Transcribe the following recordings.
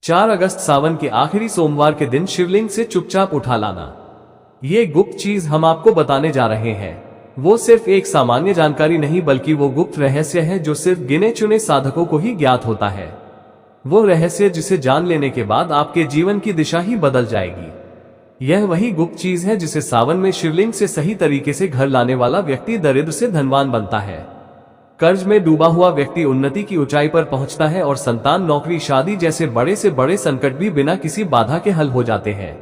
4 अगस्त सावन के आखिरी सोमवार के दिन शिवलिंग से चुपचाप उठा लाना। ये गुप्त चीज हम आपको बताने जा रहे हैं। वो सिर्फ एक सामान्य जानकारी नहीं बल्कि वो गुप्त रहस्य है जो सिर्फ गिने चुने साधकों को ही ज्ञात होता है। वो रहस्य जिसे जान लेने के बाद आपके जीवन की दिशा ही बदल जाएगी। यह वही गुप्त चीज है जिसे सावन में शिवलिंग से सही तरीके से घर लाने वाला व्यक्ति दरिद्र से धनवान बनता है। कर्ज में डूबा हुआ व्यक्ति उन्नति की ऊंचाई पर पहुंचता है और संतान, नौकरी, शादी जैसे बड़े से बड़े संकट भी बिना किसी बाधा के हल हो जाते हैं।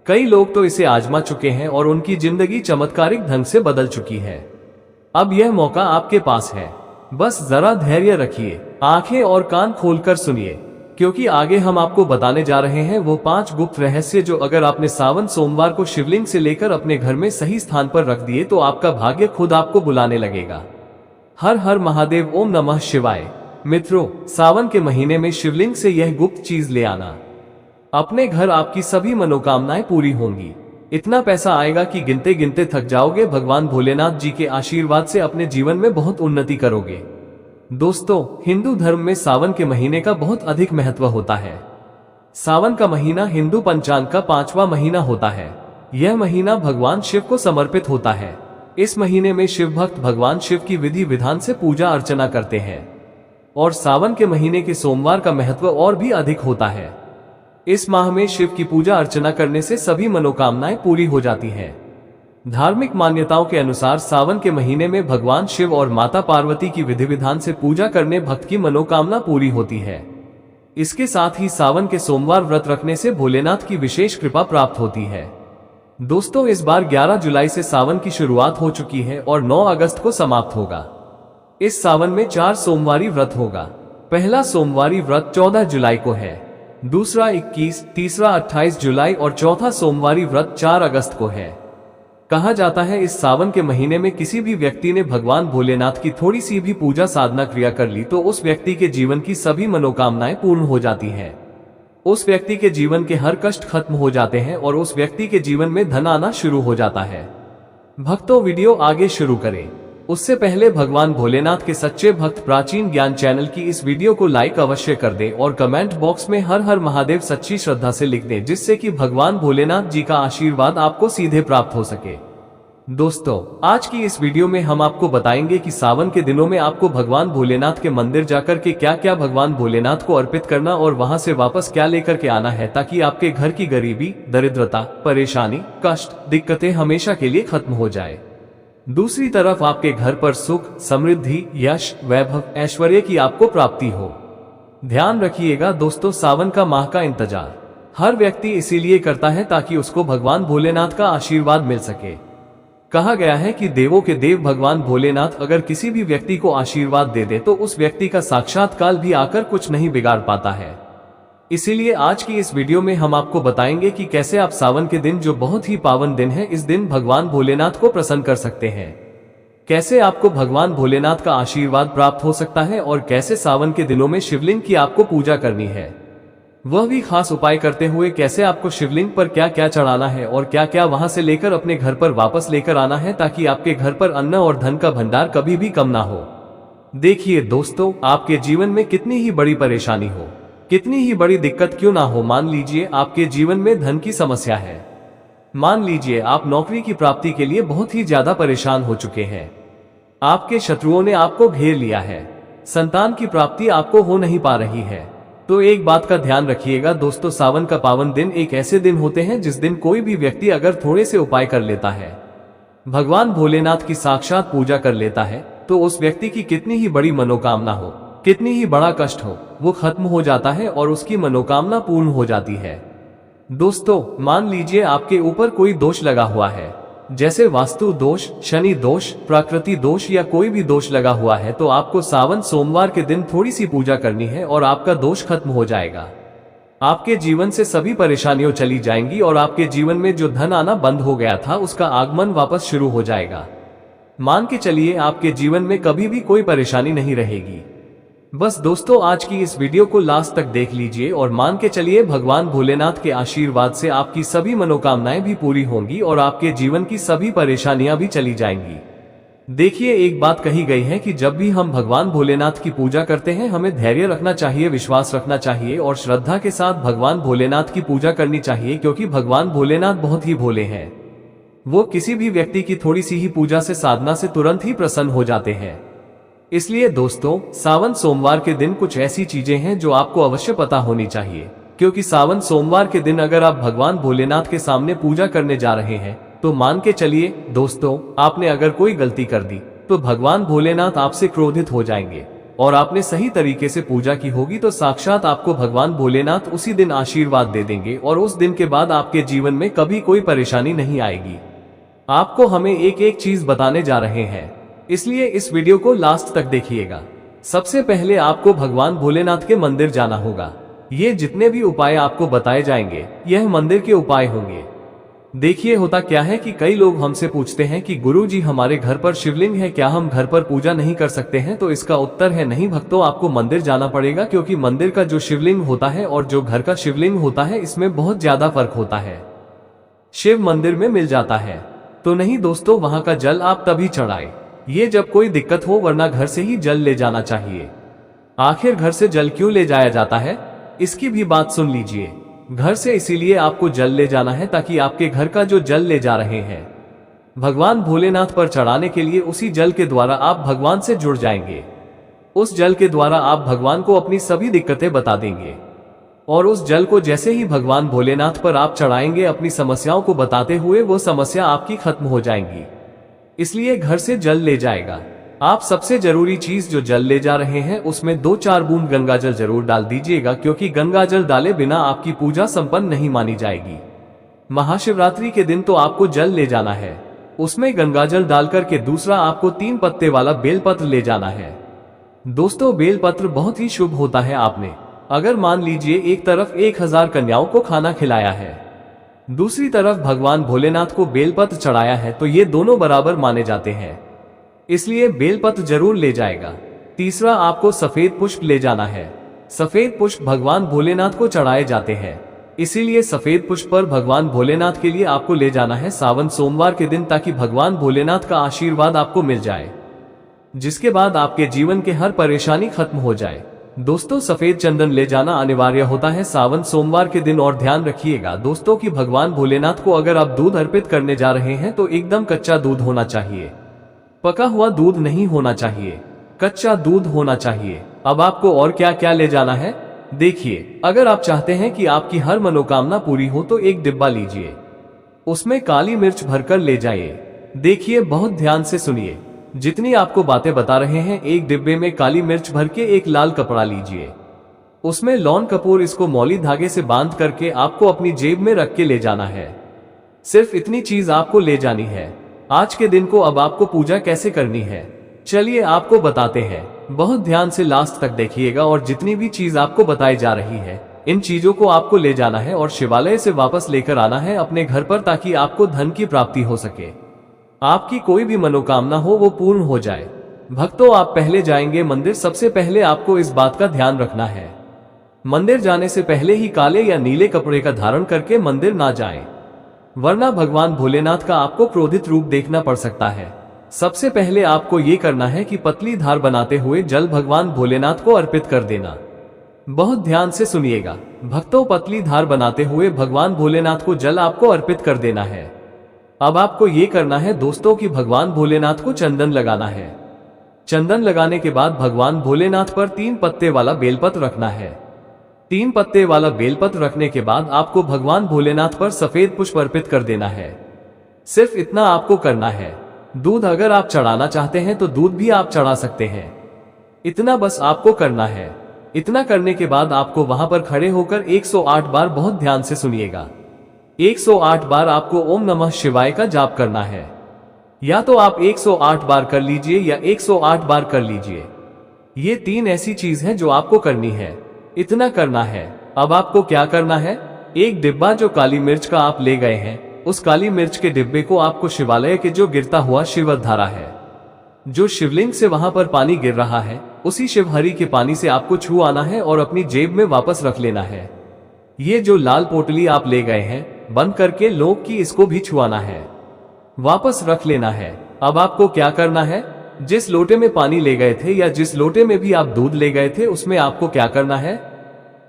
कई लोग तो इसे आजमा चुके हैं और उनकी जिंदगी चमत्कारिक ढंग से बदल चुकी है। अब यह मौका आपके पास है। बस जरा धैर्य रखिए, आंखें और कान खोलकर सुनिए, क्योंकि आगे हम आपको बताने जा रहे हैं वो 5 गुप्त रहस्य जो अगर आपने सावन सोमवार को शिवलिंग से लेकर अपने घर में सही स्थान पर रख दिए तो आपका भाग्य खुद आपको बुलाने लगेगा। हर हर महादेव, ओम नमः शिवाय। मित्रों, सावन के महीने में शिवलिंग से यह गुप्त चीज ले आना, अपने घर आपकी सभी मनोकामनाएं पूरी होंगी। इतना पैसा आएगा कि गिनते गिनते थक जाओगे। भगवान भोलेनाथ जी के आशीर्वाद से अपने जीवन में बहुत उन्नति करोगे। दोस्तों, हिंदू धर्म में सावन के महीने का बहुत अधिक महत्व होता है। सावन का महीना हिंदू पंचांग का 5वां महीना होता है। यह महीना भगवान शिव को समर्पित होता है। इस महीने में शिव भक्त भगवान शिव की विधि विधान से पूजा अर्चना करते हैं और सावन के महीने के सोमवार का महत्व और भी अधिक होता है। इस माह में शिव की पूजा अर्चना करने से सभी मनोकामनाएं पूरी हो जाती हैं। धार्मिक मान्यताओं के अनुसार सावन के महीने में भगवान शिव और माता पार्वती की विधि विधान से पूजा करने भक्त की मनोकामना पूरी होती है। इसके साथ ही सावन के सोमवार व्रत रखने से भोलेनाथ की विशेष कृपा प्राप्त होती है। दोस्तों, इस बार 11 जुलाई से सावन की शुरुआत हो चुकी है और 9 अगस्त को समाप्त होगा। इस सावन में 4 सोमवारी व्रत होगा। पहला सोमवारी व्रत 14 जुलाई को है, दूसरा 21, तीसरा 28 जुलाई और चौथा सोमवारी व्रत 4 अगस्त को है। कहा जाता है इस सावन के महीने में किसी भी व्यक्ति ने भगवान भोलेनाथ की थोड़ी सी भी पूजा साधना क्रिया कर ली तो उस व्यक्ति के जीवन की सभी मनोकामनाएं पूर्ण हो जाती हैं। उस व्यक्ति के जीवन के हर कष्ट खत्म हो जाते हैं और उस व्यक्ति के जीवन में धन आना शुरू हो जाता है। भक्तों, वीडियो आगे शुरू करें उससे पहले भगवान भोलेनाथ के सच्चे भक्त प्राचीन ज्ञान चैनल की इस वीडियो को लाइक अवश्य कर दें और कमेंट बॉक्स में हर हर महादेव सच्ची श्रद्धा से लिख दें, जिससे कि भगवान भोलेनाथ जी का आशीर्वाद आपको सीधे प्राप्त हो सके। दोस्तों, आज की इस वीडियो में हम आपको बताएंगे कि सावन के दिनों में आपको भगवान भोलेनाथ के मंदिर जाकर के क्या क्या भगवान भोलेनाथ को अर्पित करना और वहां से वापस क्या लेकर के आना है, ताकि आपके घर की गरीबी, दरिद्रता, परेशानी, कष्ट, दिक्कतें हमेशा के लिए खत्म हो जाए। दूसरी तरफ आपके घर पर सुख, समृद्धि, यश, वैभव, ऐश्वर्य की आपको प्राप्ति हो। ध्यान रखिएगा दोस्तों, सावन का माह का इंतजार हर व्यक्ति इसीलिए करता है ताकि उसको भगवान भोलेनाथ का आशीर्वाद मिल सके। कहा गया है कि देवों के देव भगवान भोलेनाथ अगर किसी भी व्यक्ति को आशीर्वाद दे दे तो उस व्यक्ति का साक्षात काल भी आकर कुछ नहीं बिगाड़ पाता है। इसीलिए आज की इस वीडियो में हम आपको बताएंगे कि कैसे आप सावन के दिन, जो बहुत ही पावन दिन है, इस दिन भगवान भोलेनाथ को प्रसन्न कर सकते हैं। कैसे आपको भगवान भोलेनाथ का आशीर्वाद प्राप्त हो सकता है और कैसे सावन के दिनों में शिवलिंग की आपको पूजा करनी है, वह भी खास उपाय करते हुए कैसे आपको शिवलिंग पर क्या क्या चढ़ाना है और क्या क्या वहां से लेकर अपने घर पर वापस लेकर आना है, ताकि आपके घर पर अन्न और धन का भंडार कभी भी कम ना हो। देखिए दोस्तों, आपके जीवन में कितनी ही बड़ी परेशानी हो, कितनी ही बड़ी दिक्कत क्यों ना हो, मान लीजिए आपके जीवन में धन की समस्या है, मान लीजिए आप नौकरी की प्राप्ति के लिए बहुत ही ज्यादा परेशान हो चुके हैं, आपके शत्रुओं ने आपको घेर लिया है, संतान की प्राप्ति आपको हो नहीं पा रही है, तो एक बात का ध्यान रखिएगा दोस्तों, सावन का पावन दिन एक ऐसे दिन होते हैं जिस दिन कोई भी व्यक्ति अगर थोड़े से उपाय कर लेता है, भगवान भोलेनाथ की साक्षात पूजा कर लेता है, तो उस व्यक्ति की कितनी ही बड़ी मनोकामना हो, कितनी ही बड़ा कष्ट हो, वो खत्म हो जाता है और उसकी मनोकामना पूर्ण हो जाती है। दोस्तों, मान लीजिए आपके ऊपर कोई दोष लगा हुआ है, जैसे वास्तु दोष, शनि दोष, प्रकृति दोष या कोई भी दोष लगा हुआ है, तो आपको सावन सोमवार के दिन थोड़ी सी पूजा करनी है और आपका दोष खत्म हो जाएगा। आपके जीवन से सभी परेशानियां चली जाएंगी और आपके जीवन में जो धन आना बंद हो गया था उसका आगमन वापस शुरू हो जाएगा। मान के चलिए आपके जीवन में कभी भी कोई परेशानी नहीं रहेगी। बस दोस्तों, आज की इस वीडियो को लास्ट तक देख लीजिए और मान के चलिए भगवान भोलेनाथ के आशीर्वाद से आपकी सभी मनोकामनाएं भी पूरी होंगी और आपके जीवन की सभी परेशानियां भी चली जाएंगी। देखिए, एक बात कही गई है कि जब भी हम भगवान भोलेनाथ की पूजा करते हैं, हमें धैर्य रखना चाहिए, विश्वास रखना चाहिए और श्रद्धा के साथ भगवान भोलेनाथ की पूजा करनी चाहिए, क्योंकि भगवान भोलेनाथ बहुत ही भोले हैं। वो किसी भी व्यक्ति की थोड़ी सी ही पूजा से, साधना से तुरंत ही प्रसन्न हो जाते हैं। इसलिए दोस्तों, सावन सोमवार के दिन कुछ ऐसी चीजें हैं जो आपको अवश्य पता होनी चाहिए, क्योंकि सावन सोमवार के दिन अगर आप भगवान भोलेनाथ के सामने पूजा करने जा रहे हैं तो मान के चलिए दोस्तों, आपने अगर कोई गलती कर दी तो भगवान भोलेनाथ आपसे क्रोधित हो जाएंगे, और आपने सही तरीके से पूजा की होगी तो साक्षात आपको भगवान भोलेनाथ उसी दिन आशीर्वाद दे देंगे और उस दिन के बाद आपके जीवन में कभी कोई परेशानी नहीं आएगी। आपको हमें एक एक चीज बताने जा रहे हैं, इसलिए इस वीडियो को लास्ट तक देखिएगा। सबसे पहले आपको भगवान भोलेनाथ के मंदिर जाना होगा। ये जितने भी उपाय आपको बताए जाएंगे, यह मंदिर के उपाय होंगे। देखिए, होता क्या है कि कई लोग हमसे पूछते हैं कि गुरुजी, हमारे घर पर शिवलिंग है, क्या हम घर पर पूजा नहीं कर सकते हैं? तो इसका उत्तर है नहीं भक्तों, आपको मंदिर जाना पड़ेगा, क्योंकि मंदिर का जो शिवलिंग होता है और जो घर का शिवलिंग होता है, इसमें बहुत ज्यादा फर्क होता है। शिव मंदिर में मिल जाता है तो नहीं दोस्तों, वहां का जल आप तभी चढ़ाए ये जब कोई दिक्कत हो, वरना घर से ही जल ले जाना चाहिए। आखिर घर से जल क्यों ले जाया जाता है, इसकी भी बात सुन लीजिए। घर से इसीलिए आपको जल ले जाना है ताकि आपके घर का जो जल ले जा रहे हैं भगवान भोलेनाथ पर चढ़ाने के लिए, उसी जल के द्वारा आप भगवान से जुड़ जाएंगे। उस जल के द्वारा आप भगवान को अपनी सभी दिक्कतें बता देंगे, और उस जल को जैसे ही भगवान भोलेनाथ पर आप चढ़ाएंगे, अपनी समस्याओं को बताते हुए, वो समस्या आपकी खत्म हो जाएंगी। इसलिए घर से जल ले जाएगा। आप सबसे जरूरी चीज जो जल ले जा रहे हैं, उसमें 2-4 बूंद गंगाजल जरूर डाल दीजिएगा, क्योंकि गंगाजल डाले बिना आपकी पूजा संपन्न नहीं मानी जाएगी। महाशिवरात्रि के दिन तो आपको जल ले जाना है, उसमें गंगाजल डालकर के दूसरा आपको 3 पत्ते वाला बेलपत्र ले जाना है। दोस्तों, बेलपत्र बहुत ही शुभ होता है। आपने अगर मान लीजिए एक तरफ 1000 कन्याओं को खाना खिलाया है, दूसरी तरफ भगवान भोलेनाथ को बेलपत्र चढ़ाया है, तो ये दोनों बराबर माने जाते हैं, इसलिए बेलपत्र जरूर ले जाएगा। तीसरा, आपको सफेद पुष्प ले जाना है। सफेद पुष्प भगवान भोलेनाथ को चढ़ाए जाते हैं, इसीलिए सफेद पुष्प पर भगवान भोलेनाथ के लिए आपको ले जाना है सावन सोमवार के दिन, ताकि भगवान भोलेनाथ का आशीर्वाद आपको मिल जाए, जिसके बाद आपके जीवन के हर परेशानी खत्म हो जाए। दोस्तों, सफेद चंदन ले जाना अनिवार्य होता है सावन सोमवार के दिन। और ध्यान रखिएगा दोस्तों कि भगवान भोलेनाथ को अगर आप दूध अर्पित करने जा रहे हैं तो एकदम कच्चा दूध होना चाहिए, पका हुआ दूध नहीं होना चाहिए, कच्चा दूध होना चाहिए। अब आपको और क्या क्या ले जाना है, देखिए। अगर आप चाहते हैं कि आपकी हर मनोकामना पूरी हो तो एक डिब्बा लीजिए, उसमें काली मिर्च भरकर ले जाइए। देखिए, बहुत ध्यान से सुनिए, जितनी आपको बातें बता रहे हैं, एक डिब्बे में काली मिर्च भर के एक लाल कपड़ा लीजिए, उसमें लौन कपूर, इसको मौली धागे से बांध करके आपको अपनी जेब में रख के ले जाना है। सिर्फ इतनी चीज आपको ले जानी है। आज के दिन को अब आपको पूजा कैसे करनी है, चलिए आपको बताते हैं। बहुत ध्यान से लास्ट तक देखिएगा, और जितनी भी चीज आपको बताई जा रही है, इन चीजों को आपको ले जाना है और शिवालय से वापस लेकर आना है अपने घर पर, ताकि आपको धन की प्राप्ति हो सके, आपकी कोई भी मनोकामना हो वो पूर्ण हो जाए। भक्तों, आप पहले जाएंगे मंदिर, सबसे पहले आपको इस बात का ध्यान रखना है, मंदिर जाने से पहले ही काले या नीले कपड़े का धारण करके मंदिर ना जाएं, वरना भगवान भोलेनाथ का आपको क्रोधित रूप देखना पड़ सकता है। सबसे पहले आपको ये करना है कि पतली धार बनाते हुए जल भगवान भोलेनाथ को अर्पित कर देना। बहुत ध्यान से सुनिएगा भक्तों, पतली धार बनाते हुए भगवान भोलेनाथ को जल आपको अर्पित कर देना है। अब आपको ये करना है दोस्तों कि भगवान भोलेनाथ को चंदन लगाना है। चंदन लगाने के बाद भगवान भोलेनाथ पर 3 पत्ते वाला बेलपत्र रखना है। 3 पत्ते वाला बेलपत्र रखने के बाद आपको भगवान भोलेनाथ पर सफेद पुष्प अर्पित कर देना है। सिर्फ इतना आपको करना है। दूध अगर आप चढ़ाना चाहते हैं तो दूध भी आप चढ़ा सकते हैं, इतना बस आपको करना है। इतना करने के बाद आपको वहां पर खड़े होकर 108 बार, बहुत ध्यान से सुनिएगा, 108 बार आपको ओम नमः शिवाय का जाप करना है। या तो आप 108 बार कर लीजिए या 108 बार कर लीजिए। ये 3 ऐसी चीज है जो आपको करनी है, इतना करना है। अब आपको क्या करना है, एक डिब्बा जो काली मिर्च का आप ले गए हैं, उस काली मिर्च के डिब्बे को आपको शिवालय के जो गिरता हुआ शिवधारा है, जो शिवलिंग से वहां पर पानी गिर रहा है, उसी शिवहरी के पानी से आपको छू आना है और अपनी जेब में वापस रख लेना है। ये जो लाल पोटली आप ले गए हैं बंद करके लोग की, इसको भी छुआना है, वापस रख लेना है। अब आपको क्या करना है, जिस लोटे में पानी ले गए थे या जिस लोटे में भी आप दूध ले गए थे उसमें आपको क्या करना है,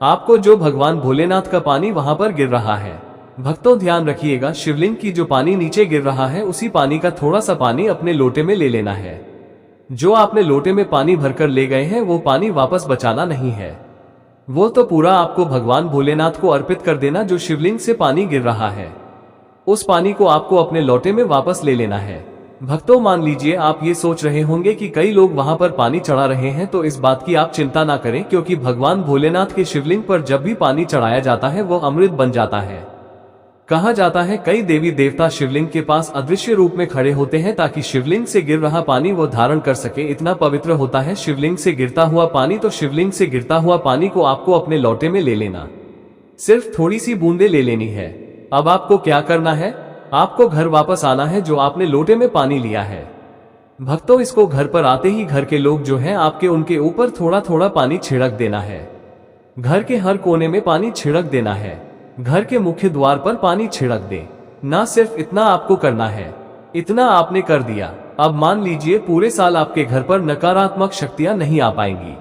आपको जो भगवान भोलेनाथ का पानी वहां पर गिर रहा है, भक्तों ध्यान रखिएगा, शिवलिंग की जो पानी नीचे गिर रहा है उसी पानी का थोड़ा सा पानी अपने लोटे में ले लेना है। जो आपने लोटे में पानी भरकर ले गए हैं वो पानी वापस बचाना नहीं है, वो तो पूरा आपको भगवान भोलेनाथ को अर्पित कर देना। जो शिवलिंग से पानी गिर रहा है उस पानी को आपको अपने लोटे में वापस ले लेना है। भक्तों मान लीजिए आप ये सोच रहे होंगे कि कई लोग वहां पर पानी चढ़ा रहे हैं, तो इस बात की आप चिंता ना करें, क्योंकि भगवान भोलेनाथ के शिवलिंग पर जब भी पानी चढ़ाया जाता है वो अमृत बन जाता है। कहा जाता है कई देवी देवता शिवलिंग के पास अदृश्य रूप में खड़े होते हैं ताकि शिवलिंग से गिर रहा पानी वो धारण कर सके। इतना पवित्र होता है शिवलिंग से गिरता हुआ पानी। तो शिवलिंग से गिरता हुआ पानी को आपको अपने लोटे में ले लेना, सिर्फ थोड़ी सी बूंदे ले लेनी है। अब आपको क्या करना है, आपको घर वापस आना है जो आपने लोटे में पानी लिया है। भक्तों इसको घर पर आते ही घर के लोग जो हैं आपके उनके ऊपर थोड़ा थोड़ा पानी छिड़क देना है। घर के हर कोने में पानी छिड़क देना है, घर के मुख्य द्वार पर पानी छिड़क दे। ना सिर्फ इतना आपको करना है, इतना आपने कर दिया, अब मान लीजिए पूरे साल आपके घर पर नकारात्मक शक्तियां नहीं आ पाएंगी।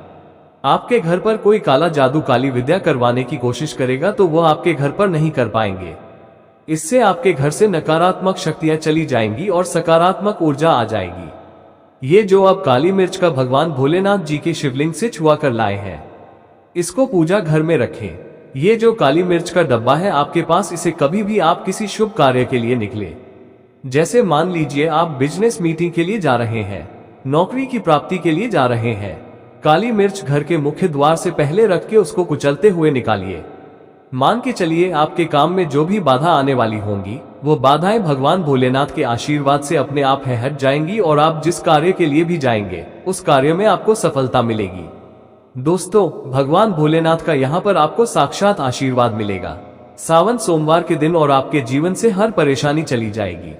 आपके घर पर कोई काला जादू काली विद्या करवाने की कोशिश करेगा तो वो आपके घर पर नहीं कर पाएंगे। इससे आपके घर से नकारात्मक शक्तियां चली जाएंगी और सकारात्मक ऊर्जा आ जाएगी। ये जो अब काली मिर्च का भगवान भोलेनाथ जी के शिवलिंग से छुआ कर लाए हैं, इसको पूजा घर में रखें। ये जो काली मिर्च का डब्बा है आपके पास, इसे कभी भी आप किसी शुभ कार्य के लिए निकले, जैसे मान लीजिए आप बिजनेस मीटिंग के लिए जा रहे हैं, नौकरी की प्राप्ति के लिए जा रहे हैं, काली मिर्च घर के मुख्य द्वार से पहले रख के उसको कुचलते हुए निकालिए। मान के चलिए आपके काम में जो भी बाधा आने वाली होंगी वो बाधाएं भगवान भोलेनाथ के आशीर्वाद से अपने आप हट जाएंगी और आप जिस कार्य के लिए भी जाएंगे उस कार्य में आपको सफलता मिलेगी। दोस्तों भगवान भोलेनाथ का यहाँ पर आपको साक्षात आशीर्वाद मिलेगा सावन सोमवार के दिन, और आपके जीवन से हर परेशानी चली जाएगी।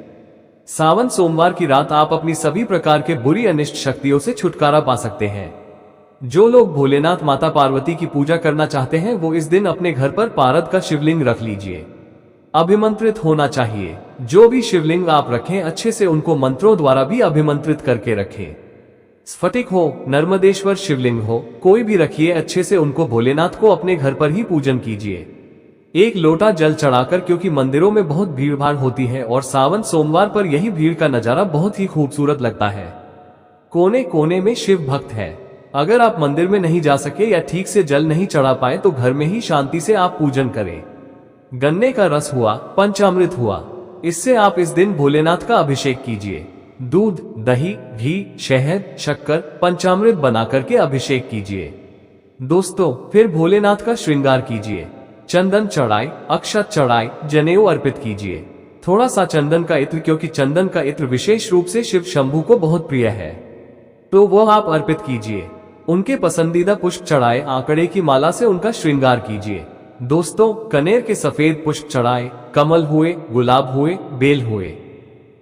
सावन सोमवार की रात आप अपनी सभी प्रकार के बुरी अनिष्ट शक्तियों से छुटकारा पा सकते हैं। जो लोग भोलेनाथ माता पार्वती की पूजा करना चाहते हैं वो इस दिन अपने घर पर पारद का शिवलिंग रख लीजिए। अभिमंत्रित होना चाहिए। जो भी शिवलिंग आप रखें अच्छे से उनको मंत्रों द्वारा भी अभिमंत्रित करके रखें। स्फटिक हो, नर्मदेश्वर शिवलिंग हो, कोई भी रखिए, अच्छे से उनको भोलेनाथ को अपने घर पर ही पूजन कीजिए। एक लोटा जल चढ़ाकर, क्योंकि मंदिरों में बहुत भीड़ भाड़ होती है और सावन सोमवार पर यही भीड़ का नजारा बहुत ही खूबसूरत लगता है। कोने कोने में शिव भक्त है। अगर आप मंदिर में नहीं जा सके या ठीक से जल नहीं चढ़ा पाए तो घर में ही शांति से आप पूजन करें। गन्ने का रस हुआ, पंचामृत हुआ, इससे आप इस दिन भोलेनाथ का अभिषेक कीजिए। दूध, दही, घी, शहद, शक्कर, पंचामृत बना करके अभिषेक कीजिए। दोस्तों फिर भोलेनाथ का श्रृंगार कीजिए। चंदन चढ़ाए, अक्षत चढ़ाए, जनेऊ अर्पित कीजिए। थोड़ा सा चंदन का इत्र, क्योंकि चंदन का इत्र विशेष रूप से शिव शंभू को बहुत प्रिय है, तो वो आप अर्पित कीजिए। उनके पसंदीदा पुष्प चढ़ाए, आंकड़े की माला से उनका श्रृंगार कीजिए। दोस्तों कनेर के सफेद पुष्प चढ़ाए, कमल हुए, गुलाब हुए, बेल हुए,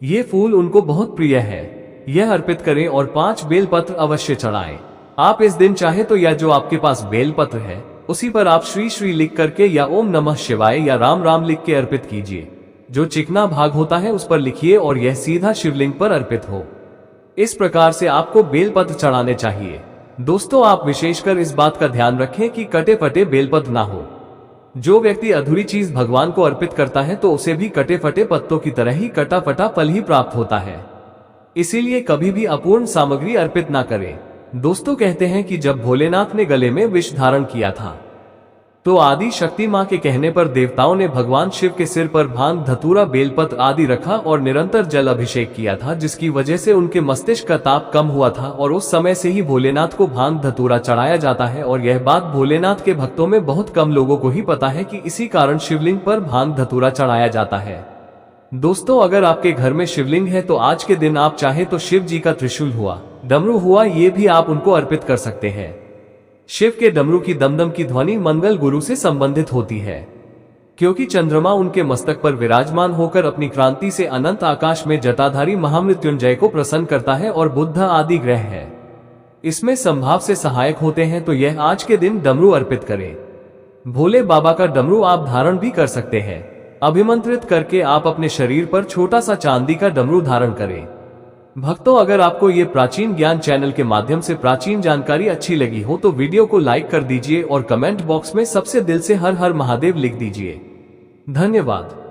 ये फूल उनको बहुत प्रिय है, यह अर्पित करें और 5 बेलपत्र अवश्य चढ़ाएं। आप इस दिन चाहे तो या जो आपके पास बेलपत्र है उसी पर आप श्री श्री लिख करके या ओम नमः शिवाय या राम राम लिख के अर्पित कीजिए। जो चिकना भाग होता है उस पर लिखिए और यह सीधा शिवलिंग पर अर्पित हो। इस प्रकार से आपको बेलपत्र चढ़ाने चाहिए। दोस्तों आप विशेषकर इस बात का ध्यान रखें कि कटे फटे बेलपत्र ना हो। जो व्यक्ति अधूरी चीज भगवान को अर्पित करता है तो उसे भी कटे फटे पत्तों की तरह ही कटा फटा फल ही प्राप्त होता है। इसीलिए कभी भी अपूर्ण सामग्री अर्पित ना करें। दोस्तों कहते हैं कि जब भोलेनाथ ने गले में विष धारण किया था तो आदि शक्ति मां के कहने पर देवताओं ने भगवान शिव के सिर पर भांग, धतूरा, बेलपत्र आदि रखा और निरंतर जल अभिषेक किया था, जिसकी वजह से उनके मस्तिष्क का ताप कम हुआ था और उस समय से ही भोलेनाथ को भांग धतूरा चढ़ाया जाता है। और यह बात भोलेनाथ के भक्तों में बहुत कम लोगों को ही पता है कि इसी कारण शिवलिंग पर भांग धतूरा चढ़ाया जाता है। दोस्तों अगर आपके घर में शिवलिंग है तो आज के दिन आप चाहे तो शिव जी का त्रिशूल हुआ, डमरू हुआ, ये भी आप उनको अर्पित कर सकते हैं। शिव के डमरू की दमदम की ध्वनि मंगल गुरु से संबंधित होती है, क्योंकि चंद्रमा उनके मस्तक पर विराजमान होकर अपनी क्रांति से अनंत आकाश में जटाधारी महामृत्युंजय को प्रसन्न करता है और बुध आदि ग्रह है इसमें संभाव से सहायक होते हैं। तो यह आज के दिन डमरू अर्पित करें। भोले बाबा का डमरू आप धारण भी कर सकते हैं। अभिमंत्रित करके आप अपने शरीर पर छोटा सा चांदी का डमरू धारण करें। भक्तों, अगर आपको ये प्राचीन ज्ञान चैनल के माध्यम से प्राचीन जानकारी अच्छी लगी हो तो वीडियो को लाइक कर दीजिए और कमेंट बॉक्स में सबसे दिल से हर हर महादेव लिख दीजिए। धन्यवाद।